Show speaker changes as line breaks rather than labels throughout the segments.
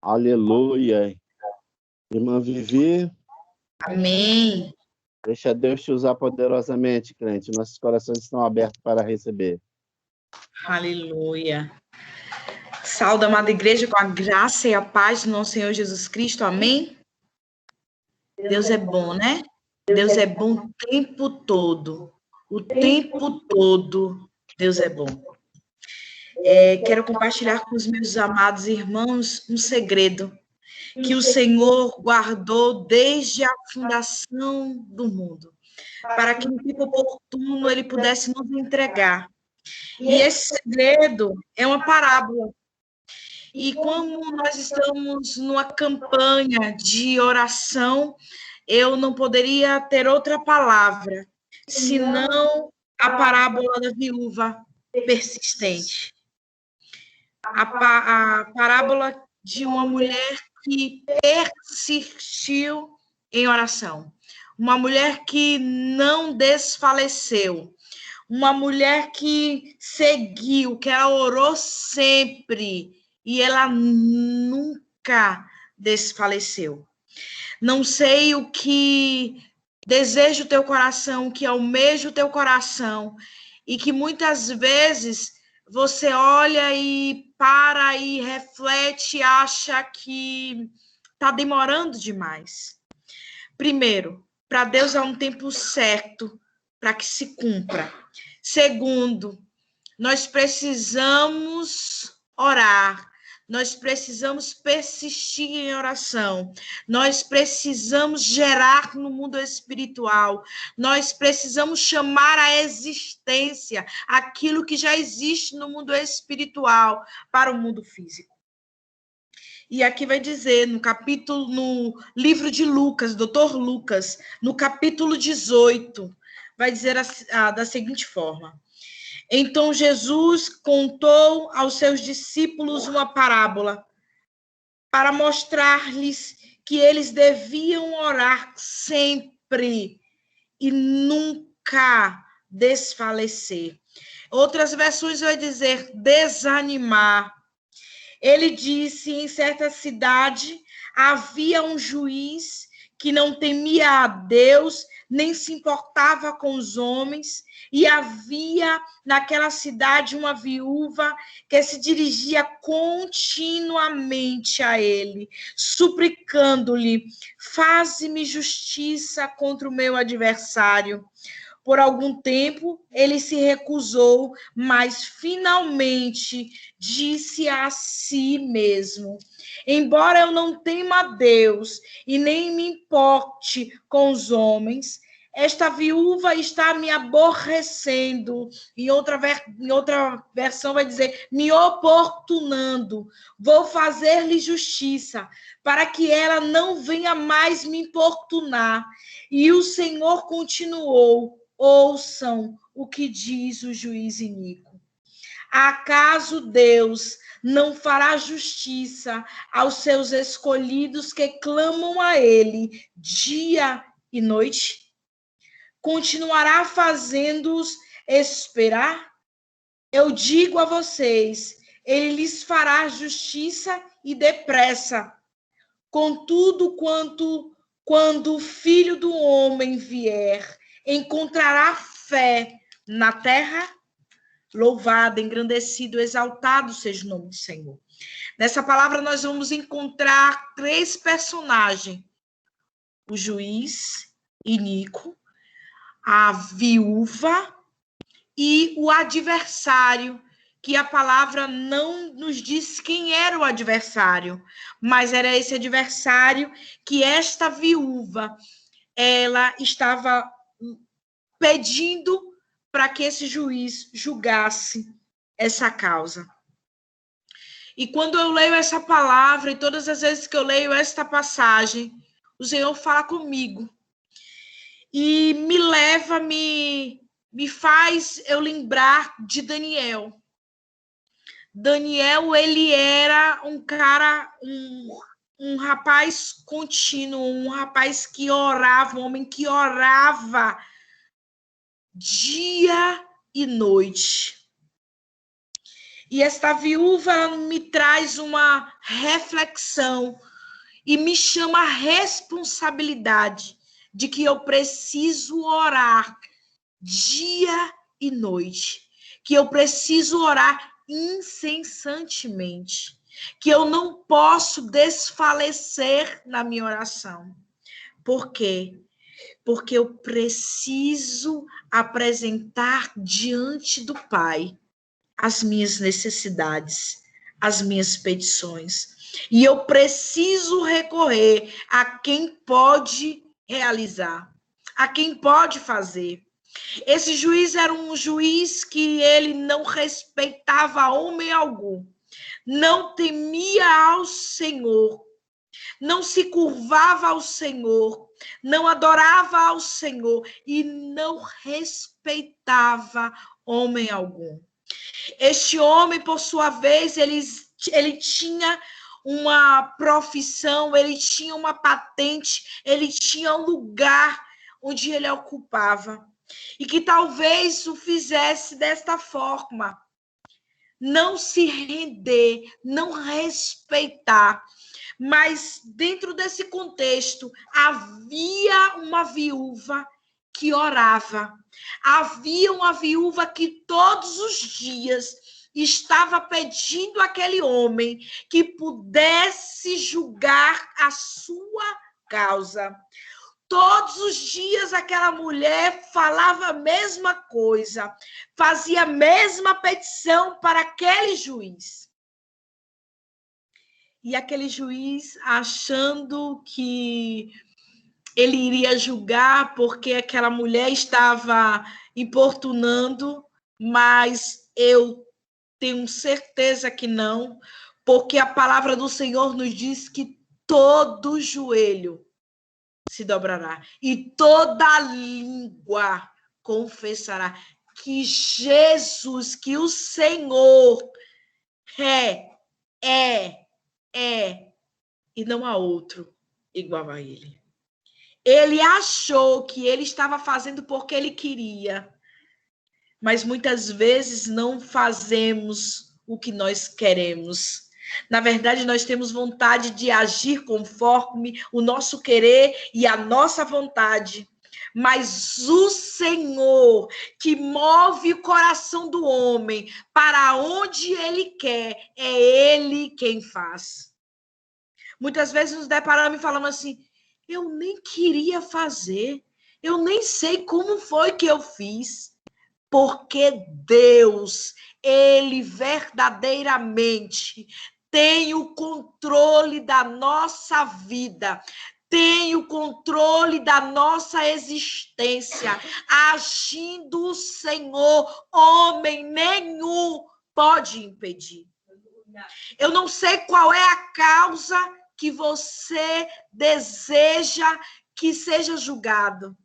Aleluia. Irmã Vivi,
Amém.
deixa Deus te usar poderosamente, crente. Nossos corações estão abertos para receber.
Aleluia. Saúde, amada igreja, com a graça e a paz do nosso Senhor Jesus Cristo. Amém? Deus é bom, né? Deus é bom o tempo todo. O tempo todo, Deus é bom. Quero compartilhar com os meus amados irmãos um segredo que o Senhor guardou desde a fundação do mundo, para que no tempo oportuno Ele pudesse nos entregar. E esse segredo é uma parábola. E como nós estamos numa campanha de oração, eu não poderia ter outra palavra, senão a parábola da viúva persistente. A parábola de uma mulher que persistiu em oração. Uma mulher que não desfaleceu. Uma mulher que seguiu, que ela orou sempre e ela nunca desfaleceu. Não sei o que deseja o teu coração, o que almeja o teu coração, e que muitas vezes você olha e para e reflete e acha que está demorando demais. Primeiro, para Deus há um tempo certo para que se cumpra. Segundo, nós precisamos orar, nós precisamos persistir em oração, nós precisamos gerar no mundo espiritual, nós precisamos chamar à existência aquilo que já existe no mundo espiritual para o mundo físico. E aqui vai dizer, no livro de Lucas, Dr. Lucas, no capítulo 18, vai dizer da seguinte forma: então Jesus contou aos seus discípulos uma parábola para mostrar-lhes que eles deviam orar sempre e nunca desfalecer. Outras versões vai dizer desanimar. Ele disse: em certa cidade havia um juiz que não temia a Deus, nem se importava com os homens, e havia naquela cidade uma viúva que se dirigia continuamente a ele, suplicando-lhe: faze-me justiça contra o meu adversário. Por algum tempo, ele se recusou, mas finalmente disse a si mesmo: embora eu não tema a Deus e nem me importe com os homens, esta viúva está me aborrecendo. Em outra versão vai dizer, me oportunando. Vou fazer-lhe justiça, para que ela não venha mais me importunar. E o Senhor continuou: ouçam o que diz o juiz iníquo. Acaso Deus não fará justiça aos seus escolhidos que clamam a Ele dia e noite? Continuará fazendo-os esperar? Eu digo a vocês, Ele lhes fará justiça e depressa. Contudo, quando o Filho do Homem vier, encontrará fé na terra? Louvado, engrandecido, exaltado seja o nome do Senhor. Nessa palavra nós vamos encontrar 3 personagens: o juiz iníquo, a viúva e o adversário, que a palavra não nos diz quem era o adversário, mas era esse adversário que esta viúva, ela estava pedindo para que esse juiz julgasse essa causa. E quando eu leio essa palavra, e todas as vezes que eu leio esta passagem, o Senhor fala comigo e me leva, me faz eu lembrar de Daniel. Daniel, ele era um cara, um rapaz contínuo, um rapaz que orava, um homem que orava dia e noite. E esta viúva me traz uma reflexão e me chama a responsabilidade de que eu preciso orar dia e noite, que eu preciso orar incessantemente, que eu não posso desfalecer na minha oração. Por quê? Porque eu preciso apresentar diante do Pai as minhas necessidades, as minhas petições. E eu preciso recorrer a quem pode realizar, a quem pode fazer. Esse juiz era um juiz que ele não respeitava homem algum, não temia ao Senhor, não se curvava ao Senhor, não adorava ao Senhor e não respeitava homem algum. Este homem, por sua vez, ele tinha uma profissão, ele tinha uma patente, ele tinha um lugar onde ele ocupava. E que talvez o fizesse desta forma. Não se render, não respeitar. Mas dentro desse contexto, havia uma viúva que orava. Havia uma viúva que todos os dias estava pedindo àquele homem que pudesse julgar a sua causa. Todos os dias aquela mulher falava a mesma coisa, fazia a mesma petição para aquele juiz. E aquele juiz, achando que ele iria julgar porque aquela mulher estava importunando, mas eu tenho certeza que não, porque a palavra do Senhor nos diz que todo joelho se dobrará e toda língua confessará que Jesus, que o Senhor é e não há outro igual a ele. Ele achou que ele estava fazendo porque ele queria, mas muitas vezes não fazemos o que nós queremos. Na verdade, nós temos vontade de agir conforme o nosso querer e a nossa vontade. Mas o Senhor, que move o coração do homem para onde ele quer, é ele quem faz. Muitas vezes nos deparamos e falamos assim, eu nem queria fazer, eu nem sei como foi que eu fiz. Porque Deus, ele verdadeiramente tem o controle da nossa vida, tem o controle da nossa existência. Agindo o Senhor, homem nenhum pode impedir. Eu não sei qual é a causa que você deseja que seja julgado.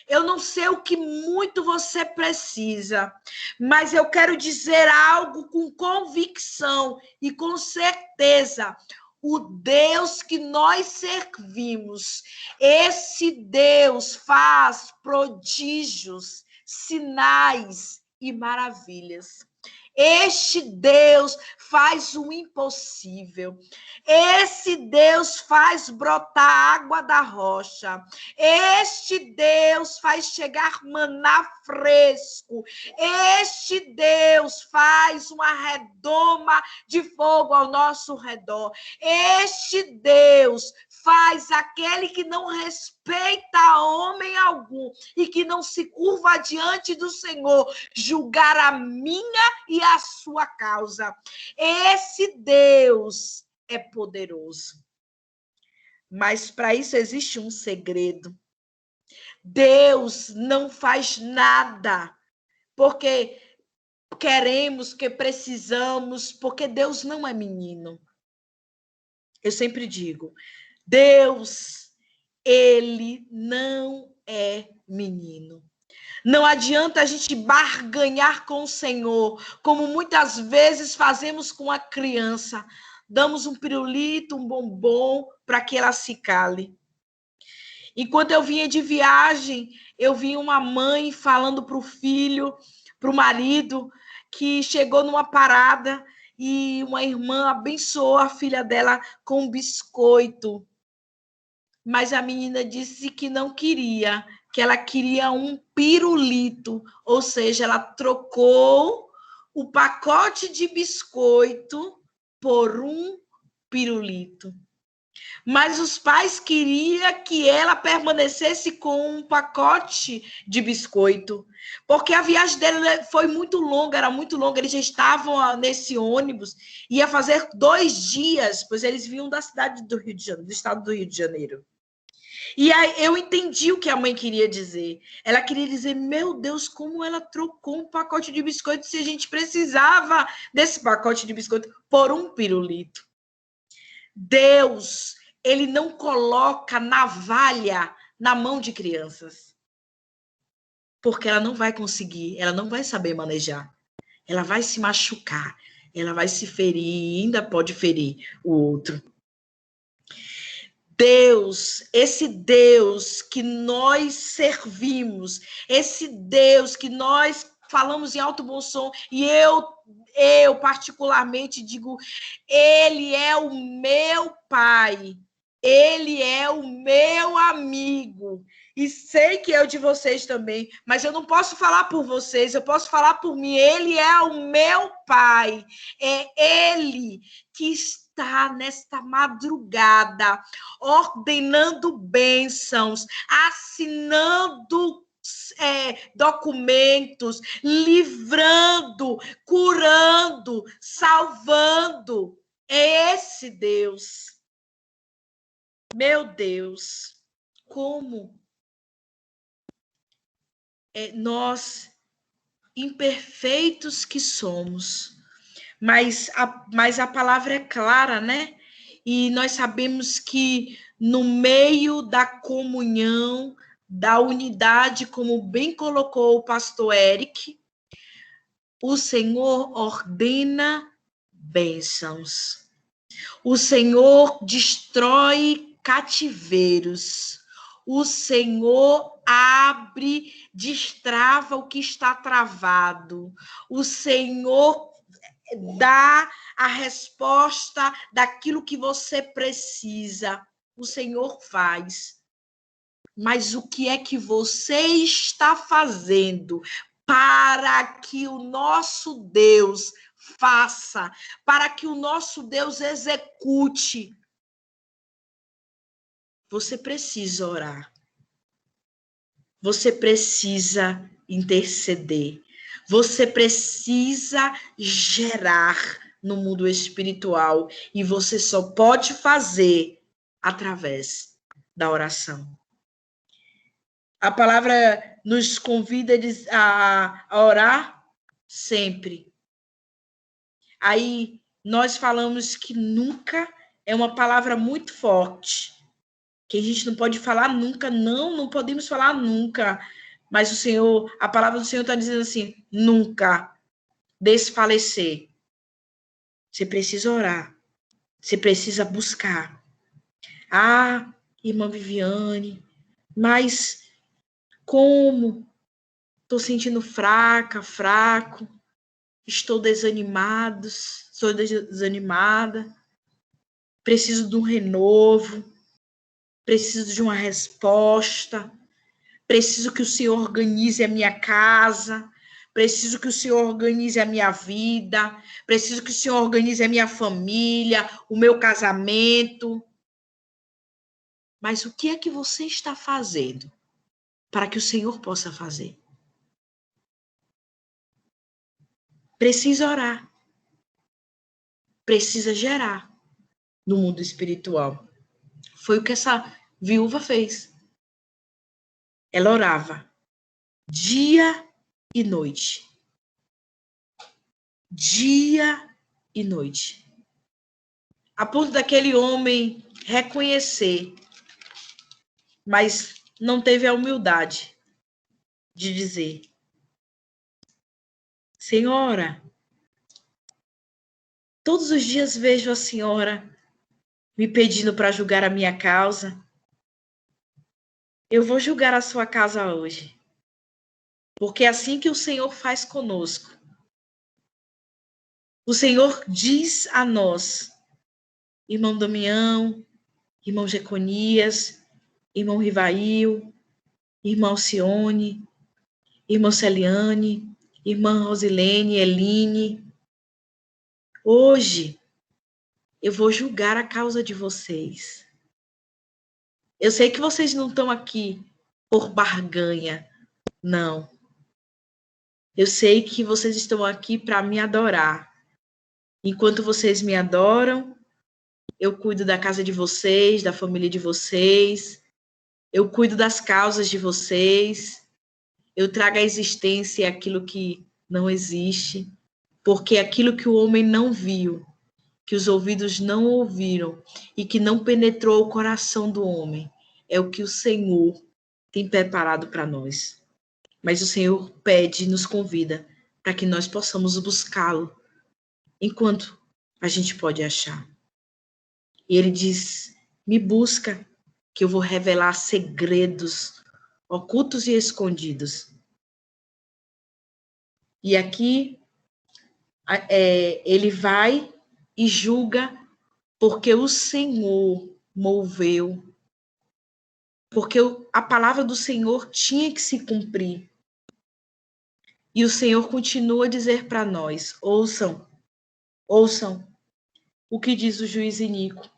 Eu não sei o que muito você precisa, mas eu quero dizer algo com convicção e com certeza. O Deus que nós servimos, esse Deus faz prodígios, sinais e maravilhas. Este Deus faz o impossível. Esse Deus faz brotar água da rocha. Este Deus faz chegar maná fresco. Este Deus faz uma redoma de fogo ao nosso redor. Este Deus faz aquele que não respeita homem algum e que não se curva diante do Senhor julgar a minha e a sua causa. Esse Deus é poderoso. Mas para isso existe um segredo. Deus não faz nada porque queremos, que precisamos, porque Deus não é menino. Eu sempre digo, Deus, ele não é menino. Não adianta a gente barganhar com o Senhor, como muitas vezes fazemos com a criança. Damos um pirulito, um bombom, para que ela se cale. Enquanto eu vinha de viagem, eu vi uma mãe falando para o filho, para o marido, que chegou numa parada e uma irmã abençoou a filha dela com um biscoito. Mas a menina disse que não queria, que ela queria um pirulito, ou seja, ela trocou o pacote de biscoito por um pirulito. Mas os pais queriam que ela permanecesse com um pacote de biscoito, porque a viagem dela foi muito longa, era muito longa, eles já estavam nesse ônibus, ia fazer 2 dias, pois eles vinham da cidade do Rio de Janeiro, do estado do Rio de Janeiro. E aí eu entendi o que a mãe queria dizer. Ela queria dizer, meu Deus, como ela trocou um pacote de biscoito se a gente precisava desse pacote de biscoito por um pirulito. Deus, ele não coloca navalha na mão de crianças. Porque ela não vai conseguir, ela não vai saber manejar. Ela vai se machucar, ela vai se ferir, ainda pode ferir o outro. Deus, esse Deus que nós servimos, esse Deus que nós falamos em alto bom som, e eu particularmente digo, ele é o meu pai, ele é o meu amigo, e sei que é o de vocês também, mas eu não posso falar por vocês, eu posso falar por mim, ele é o meu pai, é ele que está nesta madrugada ordenando bênçãos, assinando documentos, livrando, curando, salvando. É esse Deus. Meu Deus, como nós, imperfeitos que somos, mas a palavra é clara, né? E nós sabemos que no meio da comunhão, da unidade, como bem colocou o pastor Eric, o Senhor ordena bênçãos. O Senhor destrói cativeiros. O Senhor abre, destrava o que está travado. O Senhor dá a resposta daquilo que você precisa. O Senhor faz. Mas o que é que você está fazendo para que o nosso Deus faça, para que o nosso Deus execute? Você precisa orar. Você precisa interceder. Você precisa gerar no mundo espiritual. E você só pode fazer através da oração. A palavra nos convida a orar sempre. Aí nós falamos que nunca é uma palavra muito forte, que a gente não pode falar nunca, não podemos falar nunca. Mas o Senhor, a palavra do Senhor está dizendo assim, nunca desfalecer. Você precisa orar, você precisa buscar. Ah, irmã Viviane, mas como? Estou sentindo fraco, estou desanimada, preciso de um renovo, preciso de uma resposta, preciso que o Senhor organize a minha casa, preciso que o Senhor organize a minha vida, preciso que o Senhor organize a minha família, o meu casamento. Mas o que é que você está fazendo para que o Senhor possa fazer? Precisa orar. Precisa gerar no mundo espiritual. Foi o que essa viúva fez. Ela orava dia e noite. Dia e noite. A ponto daquele homem reconhecer, mas não teve a humildade de dizer: Senhora, todos os dias vejo a senhora me pedindo para julgar a minha causa. Eu vou julgar a sua causa hoje. Porque é assim que o Senhor faz conosco. O Senhor diz a nós, irmão Damião, irmão Jeconias, irmão Rivail, irmã Alcione, irmã Celiane, irmã Rosilene, Eline, hoje eu vou julgar a causa de vocês. Eu sei que vocês não estão aqui por barganha, não. Eu sei que vocês estão aqui para me adorar. Enquanto vocês me adoram, eu cuido da casa de vocês, da família de vocês, eu cuido das causas de vocês, eu trago à existência aquilo que não existe, porque aquilo que o homem não viu, que os ouvidos não ouviram e que não penetrou o coração do homem, é o que o Senhor tem preparado para nós. Mas o Senhor pede, nos convida para que nós possamos buscá-lo enquanto a gente pode achar. E ele diz: me busca, que eu vou revelar segredos ocultos e escondidos. E aqui ele vai e julga porque o Senhor moveu, porque a palavra do Senhor tinha que se cumprir. E o Senhor continua a dizer para nós: ouçam o que diz o juiz iníquo.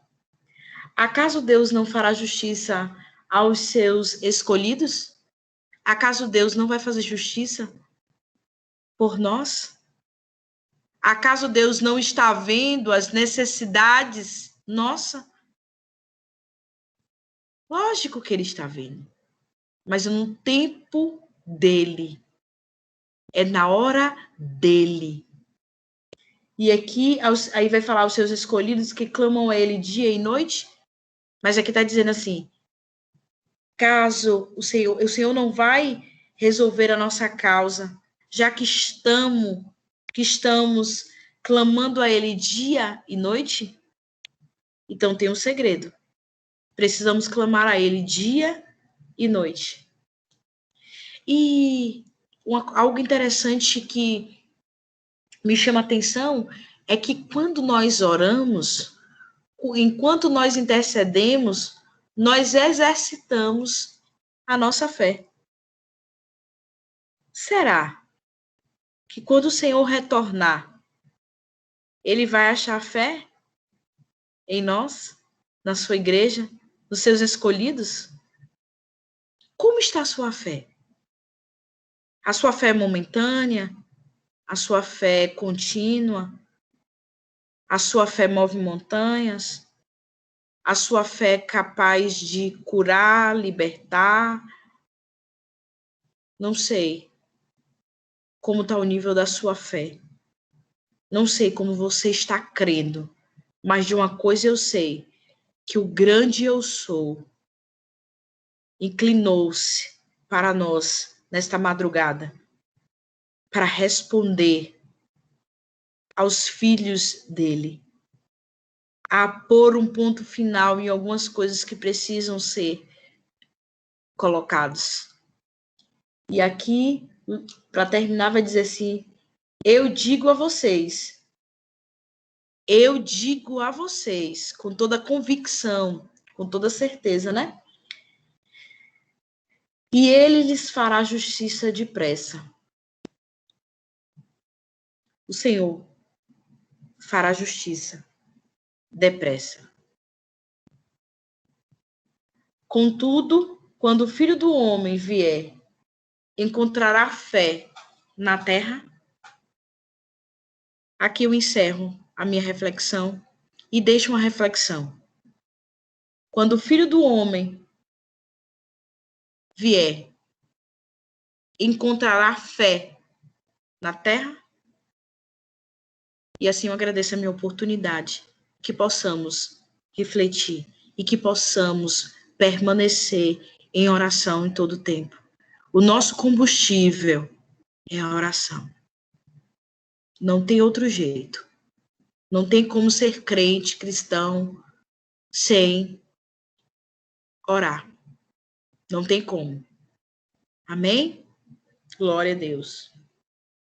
Acaso Deus não fará justiça aos seus escolhidos? Acaso Deus não vai fazer justiça por nós? Acaso Deus não está vendo as necessidades? Nossa, lógico que ele está vendo, mas no tempo dele, é na hora dele. E aqui, aí vai falar os seus escolhidos que clamam a ele dia e noite, mas aqui está dizendo assim, caso o Senhor não vai resolver a nossa causa, já que estamos clamando a ele dia e noite, então tem um segredo. Precisamos clamar a ele dia e noite. E algo interessante que me chama a atenção é que quando nós oramos, enquanto nós intercedemos, nós exercitamos a nossa fé. Será que quando o Senhor retornar, ele vai achar fé em nós, na sua igreja, nos seus escolhidos? Como está a sua fé? A sua fé é momentânea? A sua fé é contínua? A sua fé move montanhas? A sua fé é capaz de curar, libertar? Não sei como está o nível da sua fé. Não sei como você está crendo, mas de uma coisa eu sei, que o grande eu sou inclinou-se para nós nesta madrugada para responder aos filhos dele, a pôr um ponto final em algumas coisas que precisam ser colocados. E aqui, para terminar, vai dizer assim, eu digo a vocês, com toda convicção, com toda certeza, né? E ele lhes fará justiça depressa. O Senhor fará justiça depressa. Contudo, quando o Filho do Homem vier, encontrará fé na terra? Aqui eu encerro a minha reflexão e deixo uma reflexão. Quando o Filho do Homem vier, encontrará fé na terra? E assim eu agradeço a minha oportunidade, que possamos refletir e que possamos permanecer em oração em todo o tempo. O nosso combustível é a oração. Não tem outro jeito. Não tem como ser crente, cristão, sem orar. Não tem como. Amém? Glória a Deus.